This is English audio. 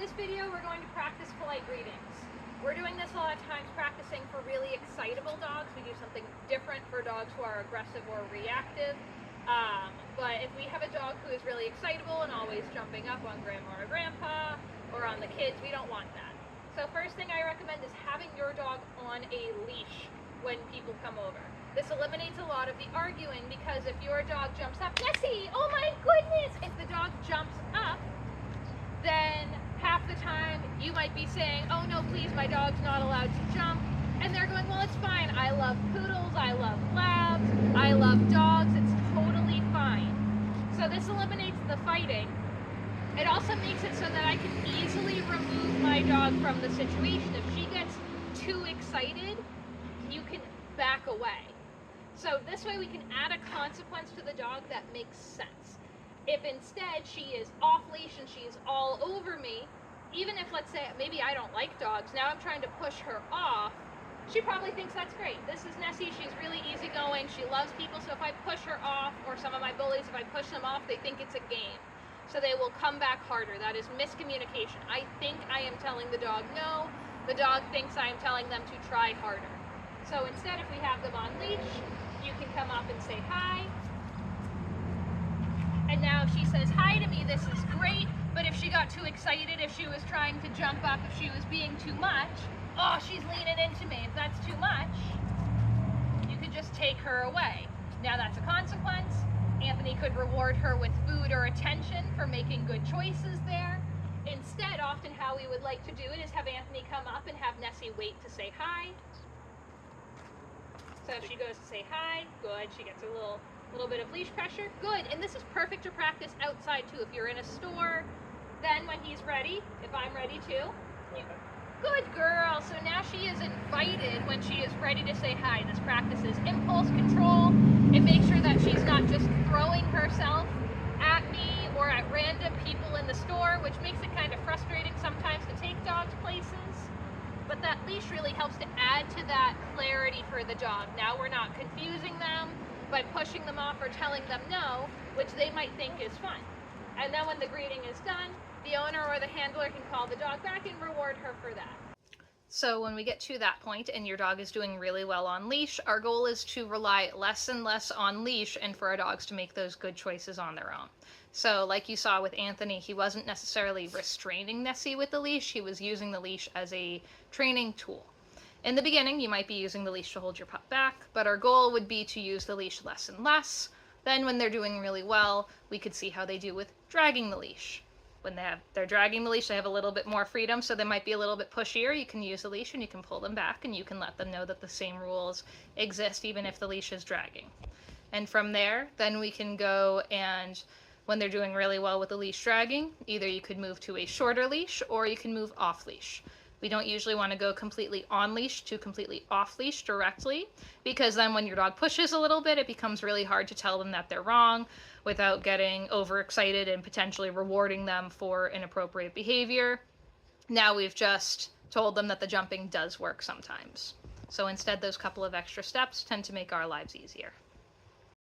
this video, we're going to practice polite greetings. We're doing this a lot of times practicing for really excitable dogs. We do something different for dogs who are aggressive or reactive. But if we have a dog who is really excitable and always jumping up on grandma or grandpa or on the kids, we don't want that. So first thing I recommend is having your dog on a leash when people come over. This eliminates a lot of the arguing, because if your dog jumps up, Nessie, oh my goodness! If the dog jumps up, then half the time you might be saying, oh no, please, my dog's not allowed to jump. And they're going, well, it's fine. I love poodles, I love labs, I love dogs, it's totally fine. So this eliminates the fighting. It also makes it so that I can easily remove my dog from the situation. If she gets too excited, you can back away. So this way we can add a consequence to the dog that makes sense. If instead she is off leash and she is all over me, even if, let's say, maybe I don't like dogs, now I'm trying to push her off, she probably thinks that's great. This is Nessie, she's really easygoing, she loves people, so if I push her off, or some of my bullies, if I push them off, they think it's a game. So they will come back harder. That is miscommunication. I think I am telling the dog no, the dog thinks I am telling them to try harder. So instead, if we have them on leash, you can come up and say hi. And now if she says hi to me, this is great. But if she got too excited, if she was trying to jump up, if she was being too much, oh, she's leaning into me. If that's too much, you could just take her away. Now that's a consequence. Anthony could reward her with food or attention for making good choices there. Instead, often how we would like to do it is have Anthony come up and have Nessie wait to say hi. So if she goes to say hi, good, she gets a little bit of leash pressure, good. And this is perfect to practice outside too. If you're in a store, then when he's ready, if I'm ready too, good girl. So now she is invited when she is ready to say hi. This practices impulse control. It makes sure that she's not just throwing herself at me or at random people in the store, which makes it kind of frustrating sometimes to take dogs places. But that leash really helps to add to that clarity for the dog. Now we're not confusing them by pushing them off or telling them no, which they might think is fun. And then when the greeting is done, the owner or the handler can call the dog back and reward her for that. So when we get to that point and your dog is doing really well on leash, our goal is to rely less and less on leash and for our dogs to make those good choices on their own. So like you saw with Anthony, he wasn't necessarily restraining Nessie with the leash, he was using the leash as a training tool. In the beginning, you might be using the leash to hold your pup back, but our goal would be to use the leash less and less. Then when they're doing really well, we could see how they do with dragging the leash. When they're dragging the leash, they have a little bit more freedom, so they might be a little bit pushier. You can use the leash and you can pull them back and you can let them know that the same rules exist even if the leash is dragging. And from there, then we can go and when they're doing really well with the leash dragging, either you could move to a shorter leash or you can move off leash. We don't usually want to go completely on leash to completely off leash directly, because then when your dog pushes a little bit, it becomes really hard to tell them that they're wrong without getting overexcited and potentially rewarding them for inappropriate behavior. Now we've just told them that the jumping does work sometimes. So instead, those couple of extra steps tend to make our lives easier.